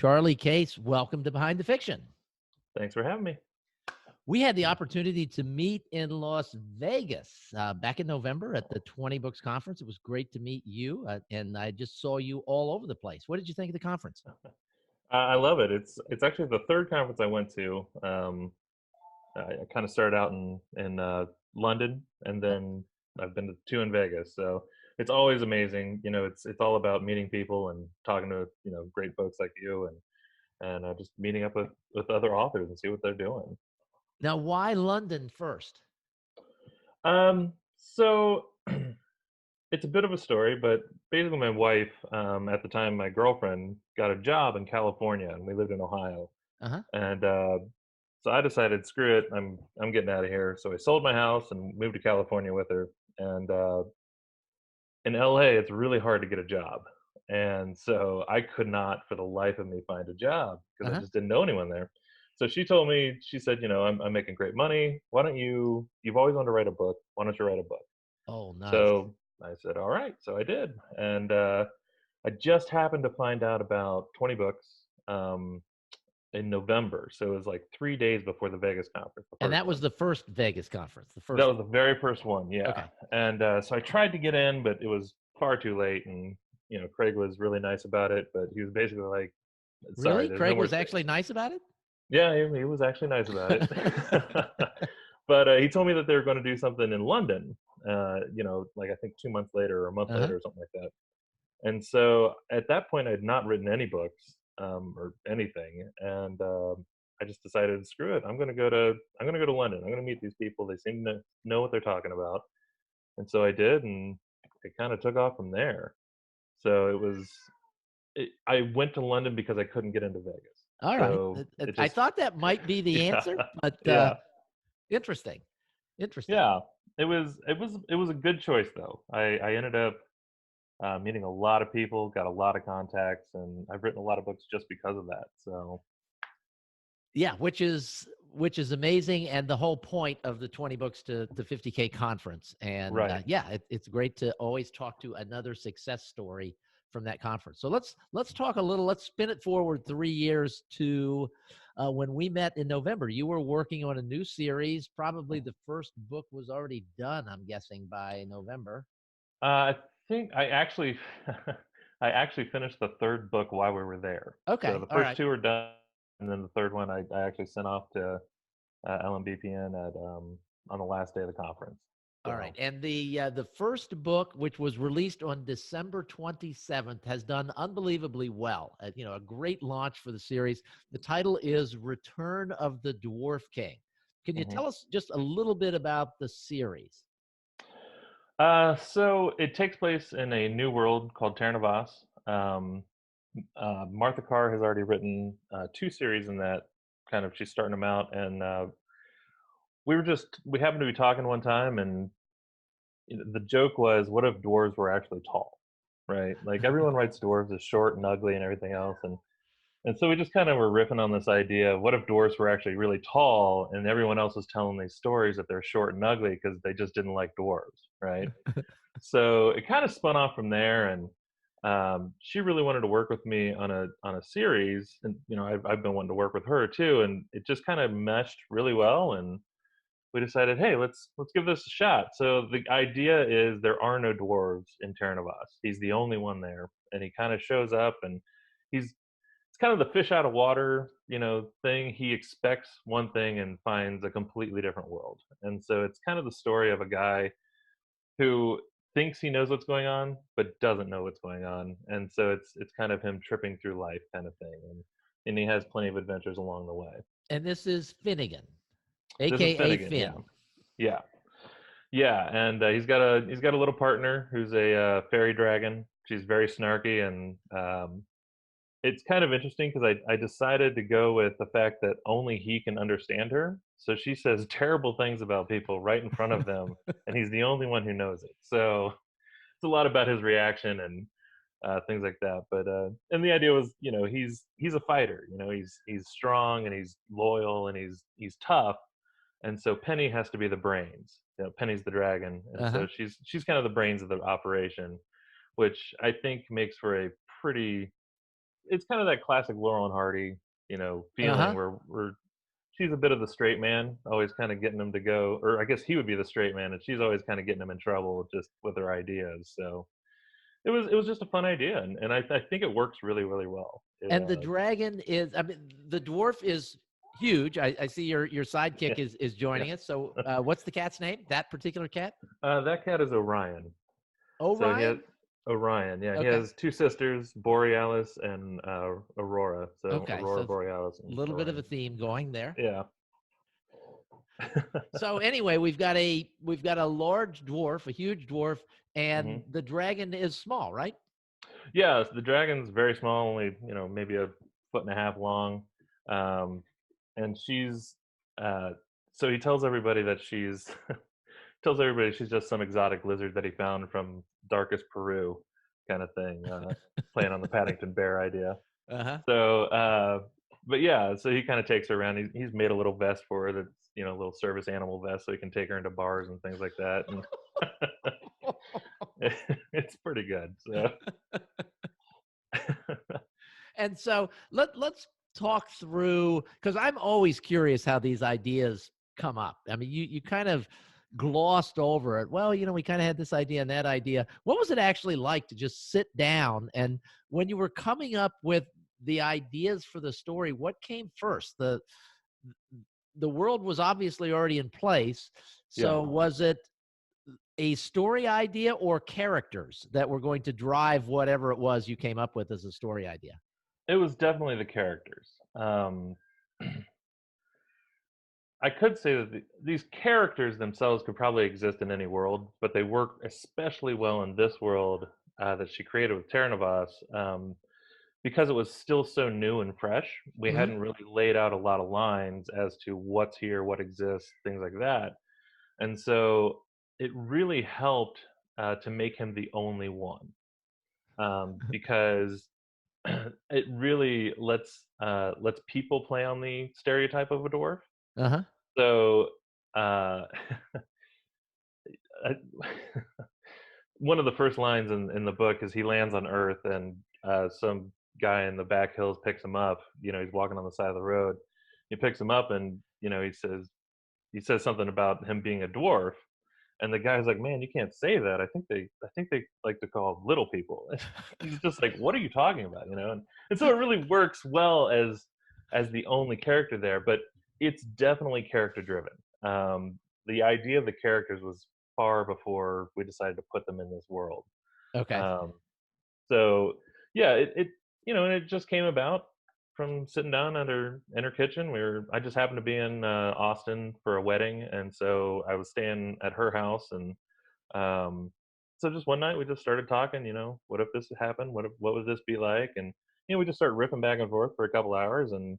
Charley Case, welcome to Behind the Fiction. Thanks for having me. We had the opportunity to meet in Las Vegas back in November at the 20 Books Conference. It was great to meet you, and I just saw you all over the place. What did you think of the conference? I love it. It's actually the third conference I went to. I kind of started out in London, and then I've been to two in Vegas. So it's always amazing. It's all about meeting people and talking to great folks like you, and just meeting up with other authors and see what they're doing. Now, why London first? So it's a bit of a story, but basically my wife, at the time, my girlfriend got a job in California, and we lived in Ohio. Uh-huh. And so I decided, screw it, I'm getting out of here. So I sold my house and moved to California with her. And in LA, it's really hard to get a job. And so I could not, for the life of me, find a job because I Uh-huh. just didn't know anyone there. So she told me, she said, I'm making great money. Why don't you've always wanted to write a book. Why don't you write a book? Oh, nice. So I said, all right. So I did. And I just happened to find out about 20 books in November. So it was like 3 days before the Vegas conference, the And first that was one. the first Vegas conference, the That first was one. the very first one. Yeah. Okay. And so I tried to get in, but it was far too late. And, Craig was really nice about it, but he was basically like, sorry, Really? there's no Craig more was space. actually nice about it? Yeah, he was actually nice about it. But he told me that they were going to do something in London, like I think 2 months later or a month Uh-huh. later or something like that. And so at that point, I had not written any books or anything, and I just decided, screw it, I'm gonna go to London. I'm gonna meet these people. They seem to know what they're talking about, and so I did, and it kind of took off from there. So I went to London because I couldn't get into Vegas. All right. So it I just, thought that might be the yeah, answer, but yeah, interesting. Interesting. yeah. It was a good choice though. I ended up meeting a lot of people, got a lot of contacts, and I've written a lot of books just because of that. So, Yeah, which is amazing, and the whole point of the 20 books to 50K conference. And right. yeah, it's great to always talk to another success story from that conference. So let's talk a little. Let's spin it forward 3 years to when we met in November. You were working on a new series. Probably the first book was already done, I'm guessing, by November. I think I actually finished the third book while we were there. So Okay, the all first right. two were done, and then the third one I actually sent off to LMBPN on the last day of the conference. All right. So And the first book, which was released on December 27th, has done unbelievably well. A great launch for the series. The title is Return of the Dwarf King. Can you mhm. tell us just a little bit about the series? So it takes place in a new world called Terra. Martha Carr has already written two series in that. Kind of, she's starting them out, and we happened to be talking one time, and the joke was, what if dwarves were actually tall, right? Like everyone writes dwarves as short and ugly and everything else, and so we just kind of were riffing on this idea of what if dwarves were actually really tall, and everyone else was telling these stories that they're short and ugly because they just didn't like dwarves, right? So it kind of spun off from there, and she really wanted to work with me on a series, and I've been wanting to work with her too, and it just kind of meshed really well, and we decided, hey, let's give this a shot. So the idea is there are no dwarves in Terra. He's the only one there, and he kind of shows up, and it's kind of the fish out of water, thing. He expects one thing and finds a completely different world, and so it's kind of the story of a guy who thinks he knows what's going on but doesn't know what's going on, and so it's kind of him tripping through life kind of thing, and he has plenty of adventures along the way. And this is Finnegan, This is AKA Finnegan, yeah, Finn. yeah, yeah, and he's got a little partner who's a fairy dragon. She's very snarky, and it's kind of interesting because I decided to go with the fact that only he can understand her. So she says terrible things about people right in front of them, and he's the only one who knows it. So it's a lot about his reaction and things like that. But and the idea was, he's a fighter. He's strong and he's loyal and he's tough. And so Penny has to be the brains. Penny's the dragon, and Uh-huh. so she's kind of the brains of the operation, which I think makes for a pretty it's kind of that classic Laurel and Hardy, feeling Uh-huh. where she's a bit of the straight man, always kind of getting him to go, or I guess he would be the straight man, and she's always kind of getting him in trouble just with her ideas. So it was just a fun idea, and I think it works really really well. And the dragon is, I mean, the dwarf is huge. I see your Yeah, sidekick is yeah. joining us. So what's the cat's name? That particular cat? That cat is Orion. So he has Orion? Orion. Yeah, he Okay. has two sisters, Borealis and Aurora. So Okay. Aurora So Borealis a and little bit of a Orion. theme going there. Yeah. So anyway, we've got a large dwarf, a huge dwarf, and hmm the dragon is small, right? Yeah, the dragon's very small, only maybe a foot and a half long, and she's uh, so he tells everybody that she's tells everybody she's just some exotic lizard that he found from darkest Peru, kind of thing, playing on the Paddington Bear idea. Uh-huh. So, but yeah, so he kind of takes her around. He's made a little vest for her that's a little service animal vest, so he can take her into bars and things like that, and it's pretty good. So. And so let's talk through, because I'm always curious how these ideas come up. I mean, you kind of glossed over it. Well, we kind of had this idea and that idea. What was it actually like to just sit down, and when you were coming up with the ideas for the story, what came first? The world was obviously already in place. Yeah, So was it a story idea or characters that were going to drive whatever it was you came up with as a story idea? it was definitely the characters. I could say that these characters themselves could probably exist in any world, but they work especially well in this world that she created with Terra Navas, because it was still so new and fresh. We Hmm. hadn't really laid out a lot of lines as to what's here, what exists, things like that. And so it really helped to make him the only one, because it really lets people play on the stereotype of a dwarf. Uh-huh. So uh, I, one of the first lines in the book is he lands on Earth, and some guy in the back hills picks him up. He's walking on the side of the road. He picks him up, and he says something about him being a dwarf, and the guy's like, "Man, you can't say that. I think they like to call little people." He's just like, "What are you talking about?" And so it really works well as the only character there, but it's definitely character driven. The idea of the characters was far before we decided to put them in this world. Okay. Um, so yeah, and it just came about from sitting down in her kitchen. I just happened to be in Austin for a wedding, and so I was staying at her house, and um, so just one night we just started talking. What if this happened? What would this be like? And we just started ripping back and forth for a couple hours, and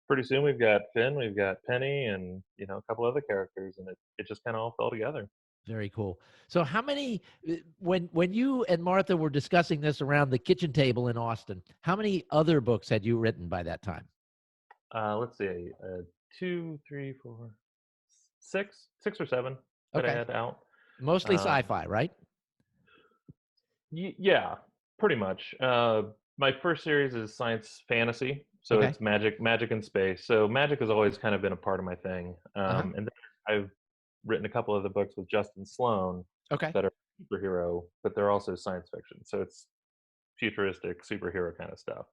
pretty soon we've got Finn, we've got Penny, and a couple other characters, and it just kind of all fell together. Very cool. So how many, when you and Martha were discussing this around the kitchen table in Austin, how many other books had you written by that time? Let's see, two, three, four, six or seven that I Okay. had out. Mostly Um, sci-fi, right? yeah, pretty much. My first series is science fantasy, so Okay. it's magic in space. So magic has always kind of been a part of my thing. Uh-huh. And then I've written a couple of the books with Justin Sloan Okay. that are superhero, but they're also science fiction. So it's futuristic superhero kind of stuff.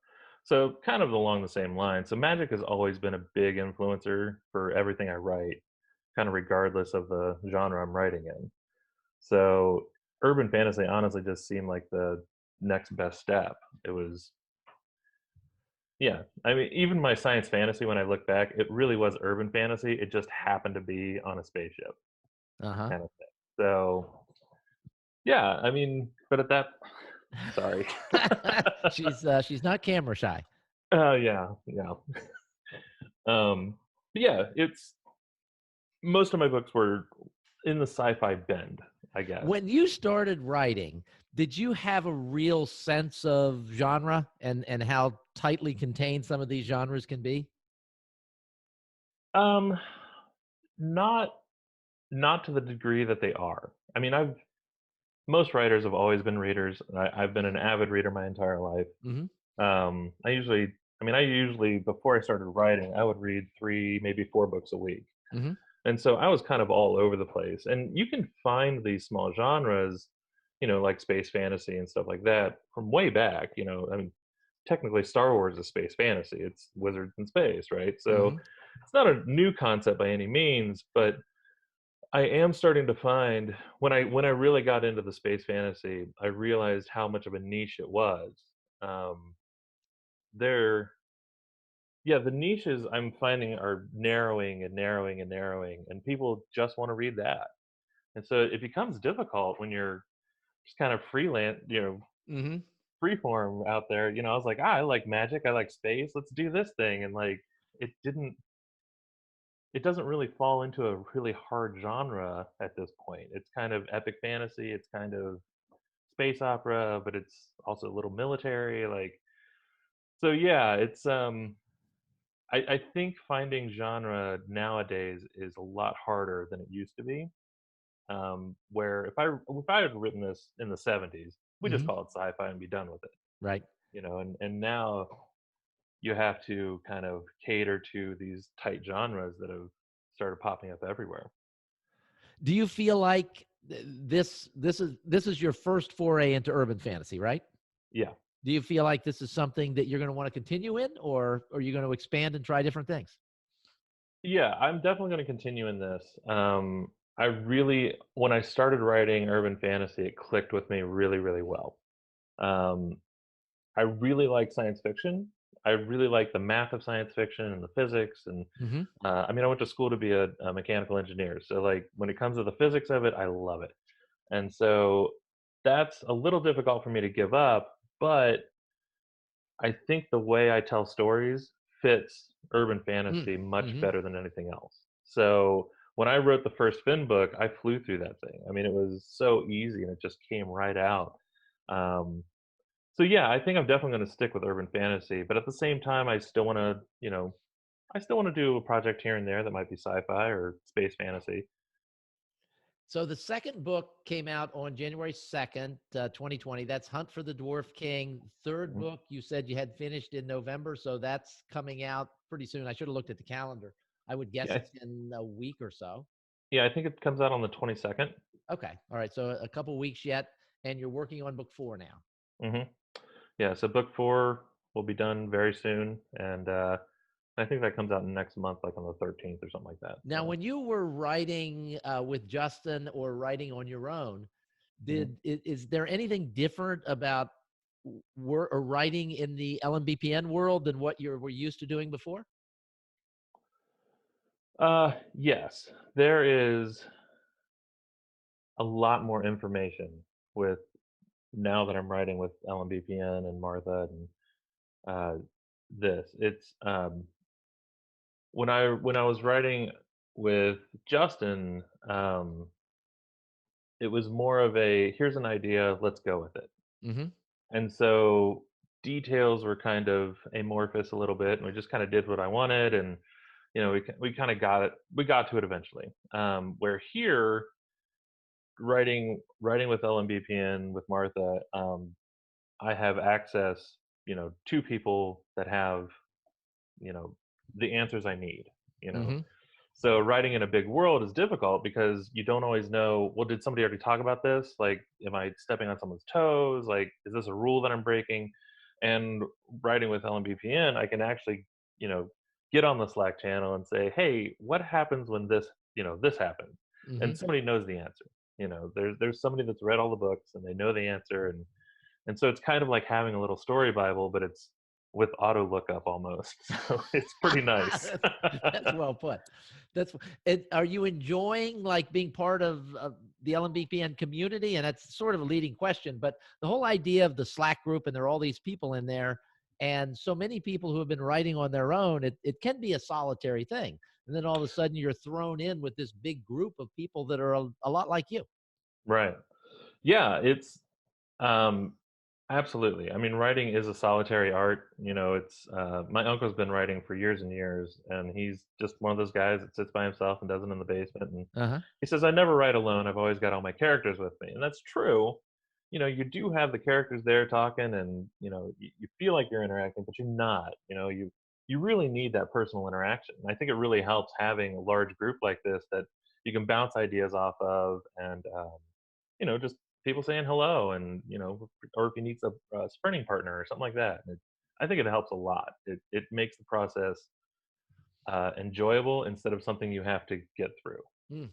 So kind of along the same line. So magic has always been a big influencer for everything I write, kind of regardless of the genre I'm writing in. So urban fantasy honestly just seemed like the next best step. It was, yeah. I mean, even my science fantasy, when I look back, it really was urban fantasy. It just happened to be on a spaceship Uh-huh. kind of thing. So yeah, I mean, but at that, sorry. She's not camera shy. Yeah, yeah. But yeah, it's most of my books were in the sci-fi bend, I guess. When you started writing, did you have a real sense of genre and how tightly contained some of these genres can be? Um, not not to the degree that they are. I mean, most writers have always been readers. I've been an avid reader my entire life. Hmm. I usually before I started writing, I would read 3, maybe 4 books a week. Hmm. And so I was kind of all over the place. And you can find these small genres, like space fantasy and stuff like that from way back. Technically Star Wars is space fantasy. It's wizards in space, right? So Hmm. it's not a new concept by any means, but I am starting to find when I really got into the space fantasy, I realized how much of a niche it was. Um, there, yeah, the niches I'm finding are narrowing and narrowing and narrowing, and people just want to read that. And so it becomes difficult when you're just kind of freelance, Hmm. freeform out there. I was like, I like magic, I like space, let's do this thing. And like, it didn't, it doesn't really fall into a really hard genre at this point. It's kind of epic fantasy, it's kind of space opera, but it's also a little military. Like, so yeah, I think finding genre nowadays is a lot harder than it used to be. Where if I had written this in the '70s, we just Hmm. call it sci-fi and be done with it. Right. And now you have to kind of cater to these tight genres that have started popping up everywhere. Do you feel like this is your first foray into urban fantasy, right? Yeah, Do you feel like this is something that you're going to want to continue in, or are you going to expand and try different things? yeah, I'm definitely going to continue in this. I really, when I started writing urban fantasy, it clicked with me really, really well. Um, I really like science fiction. I really like the math of science fiction and the physics. And Hmm. I went to school to be a mechanical engineer. So, like, when it comes to the physics of it, I love it. And so that's a little difficult for me to give up. But I think the way I tell stories fits urban fantasy much Mm-hmm. better than anything else. So, when I wrote the first Finn book, I flew through that thing. I mean, it was so easy and it just came right out. Um, so yeah, I think I'm definitely going to stick with urban fantasy, but at the same time, I still want to do a project here and there that might be sci-fi or space fantasy. So the second book came out on January 2nd, 2020. That's Hunt for the Dwarf King. Third Mhm. book, you said you had finished in November, so that's coming out pretty soon. I should have looked at the calendar. I would guess Yeah, it's in a week or so. yeah, I think it comes out on the 22nd. Okay. All right. So a couple weeks yet, and you're working on book 4 now. Hmm. Yeah, so book 4 will be done very soon, and I think that comes out next month, like on the 13th or something like that. Now, So. when you were writing with Justin or writing on your own, Mhm. is there anything different about or writing in the LMBPN world than what you were used to doing before? Yes, there is a lot more information with now that I'm writing with LMBPN and Martha and uh, this. It's when I was writing with Justin, it was more of a here's an idea, let's go with it. Hmm. And so details were kind of amorphous a little bit, and we just kind of did what I wanted, and we kind of got it. We got to it eventually. Where here, writing with LMBPN with Martha, I have access, to people that have you know the answers I need. You know, Hmm. So writing in a big world is difficult because you don't always know, well, did somebody already talk about this? Like, am I stepping on someone's toes? Like, is this a rule that I'm breaking? And writing with LMBPN, I can actually, you know, get on the Slack channel and say, hey, what happens when this happens? Hmm. And somebody knows the answer. There's somebody that's read all the books and they know the answer, and so it's kind of like having a little story Bible, but it's with auto lookup almost. So it's pretty nice. That's well put. That's are you enjoying like being part of the LMBPN community? And that's sort of a leading question, but the whole idea of the Slack group and there are all these people in there, and so many people who have been writing on their own, it can be a solitary thing. And then all of a sudden you're thrown in with this big group of people that are a lot like you. Right. Yeah, it's um absolutely. I mean, writing is a solitary art. It's my uncle's been writing for years and years, and he's just one of those guys that sits by himself and does it in the basement. And Uh-huh. he says, I never write alone. I've always got all my characters with me. And that's true. you do have the characters there talking, and you feel like you're interacting, but you're not. You really need that personal interaction. And I think it really helps having a large group like this that you can bounce ideas off of, and just people saying hello, and or if you need a sprinting partner or something like that. I think it helps a lot. It makes the process enjoyable instead of something you have to get through. Mm.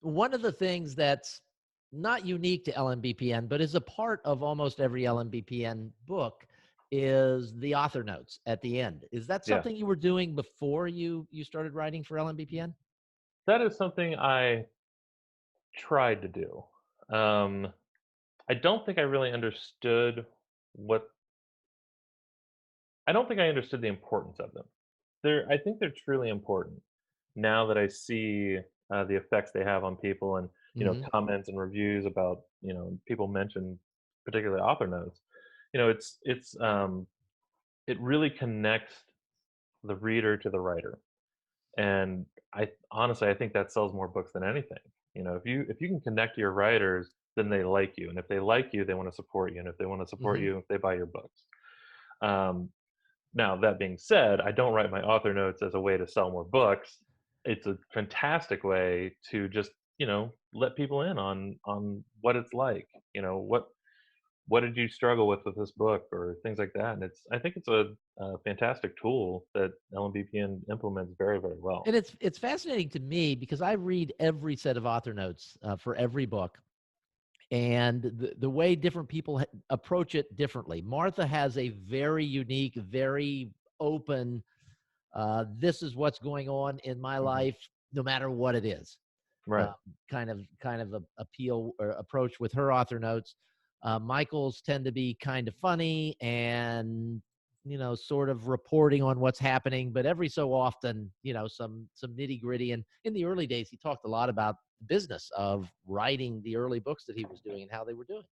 One of the things that's not unique to LMBPN, but is a part of almost every LMBPN book is the author notes at the end. Is that Yeah, something you were doing before you started writing for LMBPN? that is something I tried to do. Um, I don't think I really understood what I don't think I understood the importance of them. I think they're truly important now that I see the effects they have on people, and Hmm. comments and reviews about people mention particularly author notes. It really connects the reader to the writer, and I honestly I think that sells more books than anything. If you can connect to your writers, then they like you, and if they like you, they want to support you, and if they want to support Hmm. you, they buy your books. Um, Now, that being said, I don't write my author notes as a way to sell more books. It's a fantastic way to just, let people in on what it's like. What did you struggle with this book, or things like that. And I think it's a fantastic tool that LMBPN implements very, very well. And it's fascinating to me because I read every set of author notes for every book, and the way different people approach it differently. Martha has a very unique, very open, this is what's going on in my Mhm. life, no matter what it is. uh, Right, kind of appeal or approach with her author notes. Michael's tend to be kind of funny and sort of reporting on what's happening, but every so often, some nitty gritty. And in the early days, he talked a lot about the business of writing the early books that he was doing and how they were doing.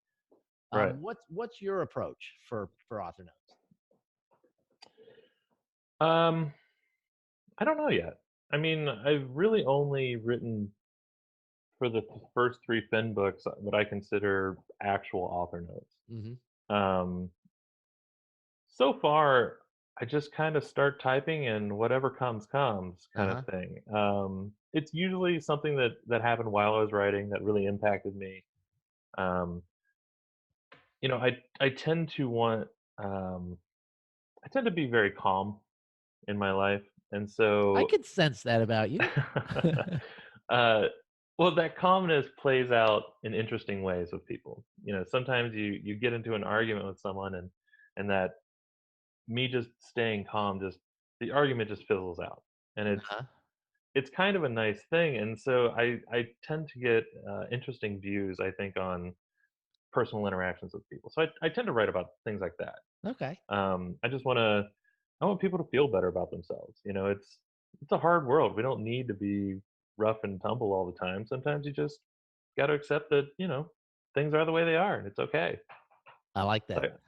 right. What's your approach for author notes? Um, I don't know yet. I mean, I've really only written for the first three Finn books what I consider actual author notes. Hmm. Um, so far, I just kind of start typing, and whatever comes comes, kind of Uh-huh. thing. It's usually something that happened while I was writing that really impacted me. Um, I tend to want um, I tend to be very calm in my life, and I so could sense that about you. uh, well, that calmness plays out in interesting ways with people. Sometimes you get into an argument with someone, and that me just staying calm, just the argument just fizzles out, and Uh-huh. it's kind of a nice thing. And so I tend to get interesting views, I think, on personal interactions with people. So I tend to write about things like that. Okay. I want people to feel better about themselves. It's a hard world. We don't need to be rough and tumble all the time. Sometimes you just got to accept that things are the way they are, and it's okay. I like So, that.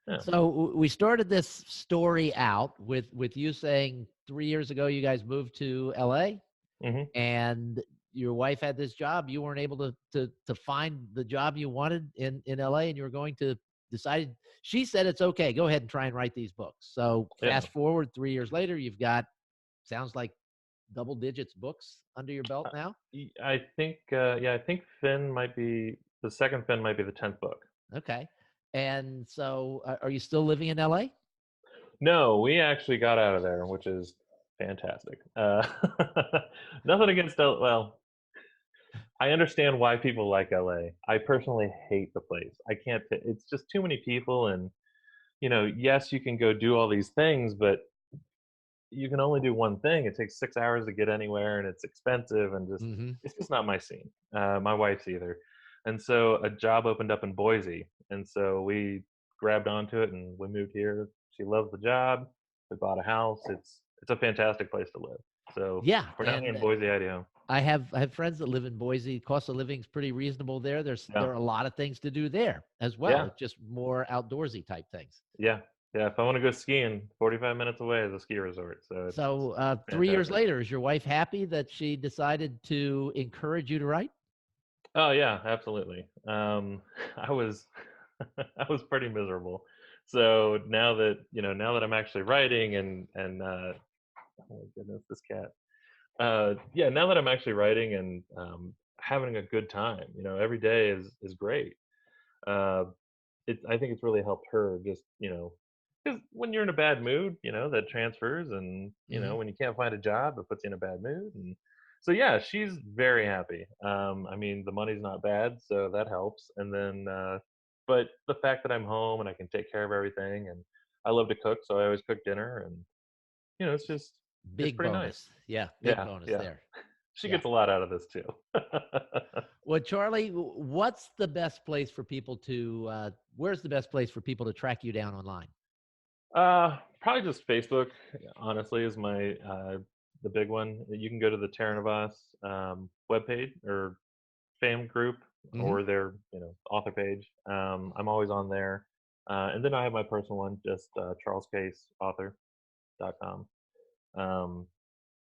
yeah. So we started this story out with you saying 3 years ago you guys moved to LA, Hmm. and your wife had this job. You weren't able to find the job you wanted in LA, and you were going to decide. She said it's okay. Go ahead and try and write these books. So Yeah. fast forward 3 years later, you've got sounds like double digits books under your belt Uh, now. I think, yeah, I think Finn might be the second Finn might be the 10th book. Okay. And so are you still living in LA? No, we actually got out of there, which is fantastic. Nothing against well, I understand why people like LA. I personally hate the place. I can't. It's just too many people, and yes, you can go do all these things, but you can only do one thing. It takes 6 hours to get anywhere, and it's expensive, and Hmm. it's just not my scene. My wife's either, and so a job opened up in Boise, and so we grabbed onto it, and we moved here. She loves the job. We bought a house. It's a fantastic place to live. So Yeah. we're down here And in Boise, Idaho. I have friends that live in Boise. Cost of living is pretty reasonable there. Yeah, There are a lot of things to do there as well. yeah, It's just more outdoorsy type things. yeah, yeah. If I want to go skiing, 45 minutes away is a ski resort. So it's So 3 years fantastic. later, is your wife happy that she decided to encourage you to write? Oh yeah, absolutely. I was I was pretty miserable. So now that now that I'm actually writing and oh my goodness, this cat. Yeah, now that I'm actually writing and having a good time, every day is great. Uh, I think it's really helped her just because when you're in a bad mood, that transfers, and Hmm. when you can't find a job, it puts you in a bad mood, and so yeah, she's very happy. I mean, the money's not bad, so that helps, and then but the fact that I'm home and I can take care of everything, and I love to cook, so I always cook dinner, and it's Big pretty nice. bonus. Yeah, big Yeah, bonus yeah. there. She Yeah. gets a lot out of this too. Well, Charlie, what's the best place for people to, where's the best place for people to track you down online? Probably just Facebook, honestly, is my the big one. You can go to the Terranavas webpage or fan group Hmm. or their author page. I'm always on there. And then I have my personal one, just charlescaseauthor.com. Um,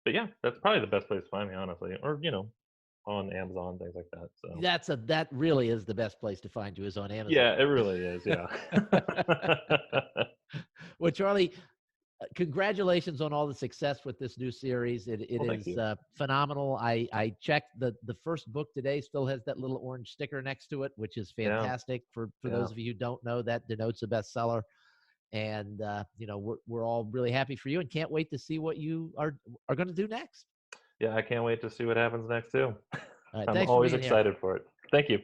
but yeah, that's probably the best place to find me, honestly, or on Amazon, things like that. So That really is the best place to find you is on Amazon. yeah, it really is. Yeah. Well, Charlie, congratulations on all the success with this new series. It Well, thank is you. phenomenal. I checked the first book today. Still has that little orange sticker next to it, which is Yeah, fantastic. For yeah. those of you who don't know, that denotes a bestseller. And we're all really happy for you, and can't wait to see what you are going to do next. Yeah, I can't wait to see what happens next too. All right, I'm thanks for always being here. excited for it. Thank you.